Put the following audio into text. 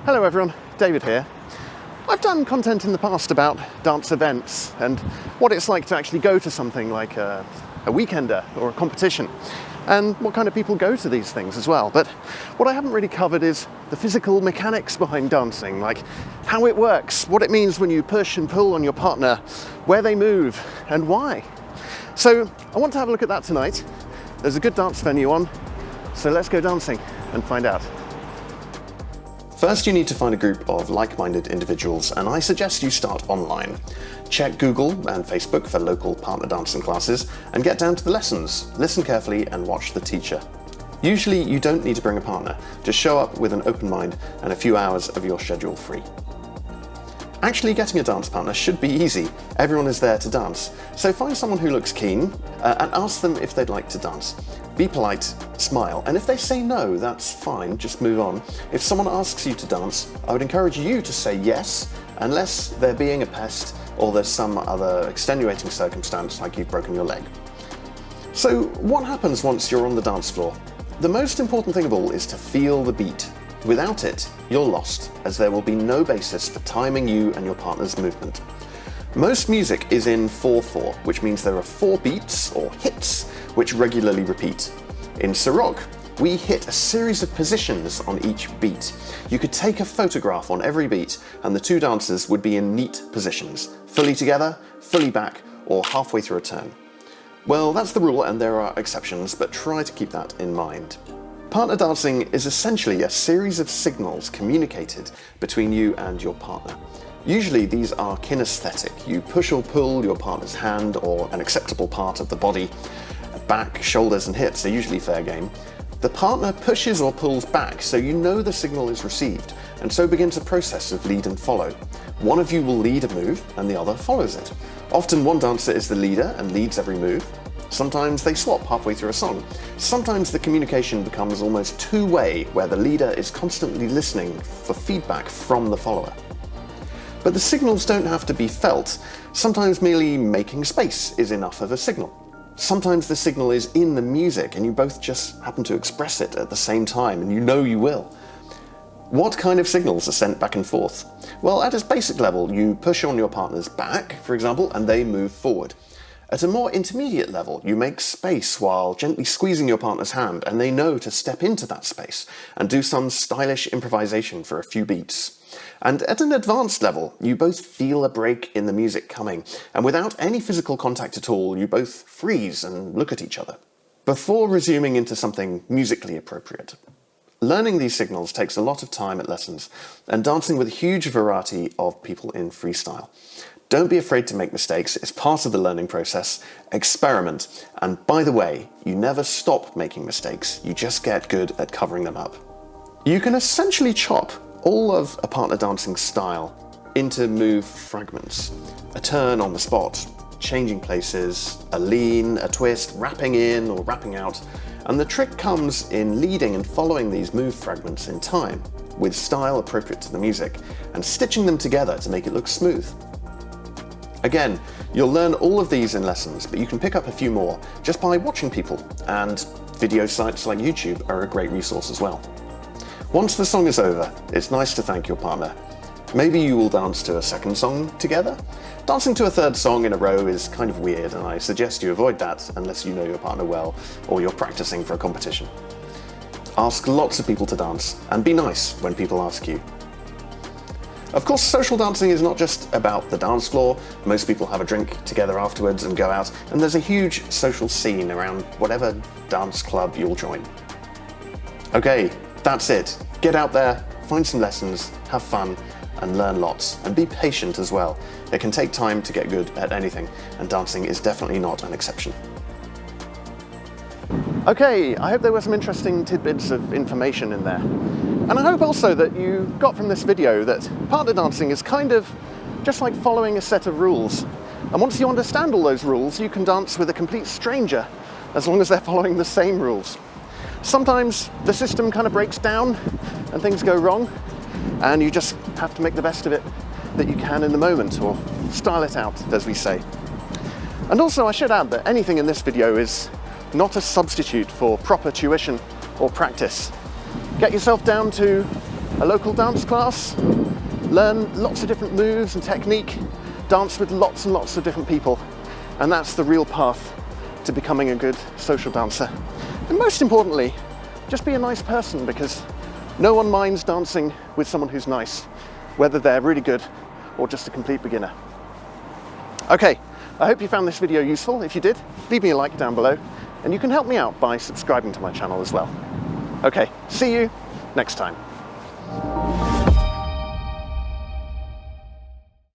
Hello everyone, David here. I've done content in the past about dance events and what it's like to actually go to something like a weekender or a competition, and what kind of people go to these things as well. But what I haven't really covered is the physical mechanics behind dancing, like how it works, what it means when you push and pull on your partner, where they move and why. So I want to have a look at that tonight. There's a good dance venue on, so let's go dancing and find out. First, you need to find a group of like-minded individuals, and I suggest you start online. Check Google and Facebook for local partner dancing classes and get down to the lessons. Listen carefully and watch the teacher. Usually you don't need to bring a partner, just show up with an open mind and a few hours of your schedule free. Actually getting a dance partner should be easy. Everyone is there to dance. So find someone who looks keen and ask them if they'd like to dance. Be polite, smile, and if they say no, that's fine, just move on. If someone asks you to dance, I would encourage you to say yes, unless they're being a pest or there's some other extenuating circumstance like you've broken your leg. So what happens once you're on the dance floor? The most important thing of all is to feel the beat. Without it, you're lost, as there will be no basis for timing you and your partner's movement. Most music is in 4/4, which means there are 4 beats, or hits, which regularly repeat. In Sarok, we hit a series of positions on each beat. You could take a photograph on every beat, and the two dancers would be in neat positions, fully together, fully back, or halfway through a turn. Well, that's the rule, and there are exceptions, but try to keep that in mind. Partner dancing is essentially a series of signals communicated between you and your partner. Usually these are kinesthetic. You push or pull your partner's hand or an acceptable part of the body. Back, shoulders and hips are usually fair game. The partner pushes or pulls back, so you know the signal is received, and so begins a process of lead and follow. One of you will lead a move and the other follows it. Often one dancer is the leader and leads every move. Sometimes they swap halfway through a song. Sometimes the communication becomes almost two-way, where the leader is constantly listening for feedback from the follower. But the signals don't have to be felt. Sometimes merely making space is enough of a signal. Sometimes the signal is in the music and you both just happen to express it at the same time, and you know you will. What kind of signals are sent back and forth? Well, at its basic level, you push on your partner's back, for example, and they move forward. At a more intermediate level, you make space while gently squeezing your partner's hand, and they know to step into that space and do some stylish improvisation for a few beats. And at an advanced level, you both feel a break in the music coming, and without any physical contact at all, you both freeze and look at each other, before resuming into something musically appropriate. Learning these signals takes a lot of time at lessons, and dancing with a huge variety of people in freestyle. Don't be afraid to make mistakes, it's part of the learning process. Experiment, and by the way, you never stop making mistakes, you just get good at covering them up. You can essentially chop all of a partner dancing style into move fragments. A turn on the spot, changing places, a lean, a twist, wrapping in or wrapping out, and the trick comes in leading and following these move fragments in time, with style appropriate to the music, and stitching them together to make it look smooth. Again, you'll learn all of these in lessons, but you can pick up a few more just by watching people, and video sites like YouTube are a great resource as well. Once the song is over, it's nice to thank your partner. Maybe you will dance to a second song together. Dancing to a third song in a row is kind of weird, and I suggest you avoid that unless you know your partner well or you're practicing for a competition. Ask lots of people to dance, and be nice when people ask you. Of course, social dancing is not just about the dance floor. Most people have a drink together afterwards and go out, and there's a huge social scene around whatever dance club you'll join. Okay, that's it. Get out there, find some lessons, have fun, and learn lots. And be patient as well. It can take time to get good at anything, and dancing is definitely not an exception. Okay, I hope there were some interesting tidbits of information in there. And I hope also that you got from this video that partner dancing is kind of just like following a set of rules. And once you understand all those rules, you can dance with a complete stranger, as long as they're following the same rules. Sometimes the system kind of breaks down and things go wrong, and you just have to make the best of it that you can in the moment, or style it out, as we say. And also I should add that anything in this video is not a substitute for proper tuition or practice. Get yourself down to a local dance class, learn lots of different moves and technique, dance with lots and lots of different people. And that's the real path to becoming a good social dancer. And most importantly, just be a nice person, because no one minds dancing with someone who's nice, whether they're really good or just a complete beginner. Okay, I hope you found this video useful. If you did, leave me a like down below, and you can help me out by subscribing to my channel as well. Okay, see you next time.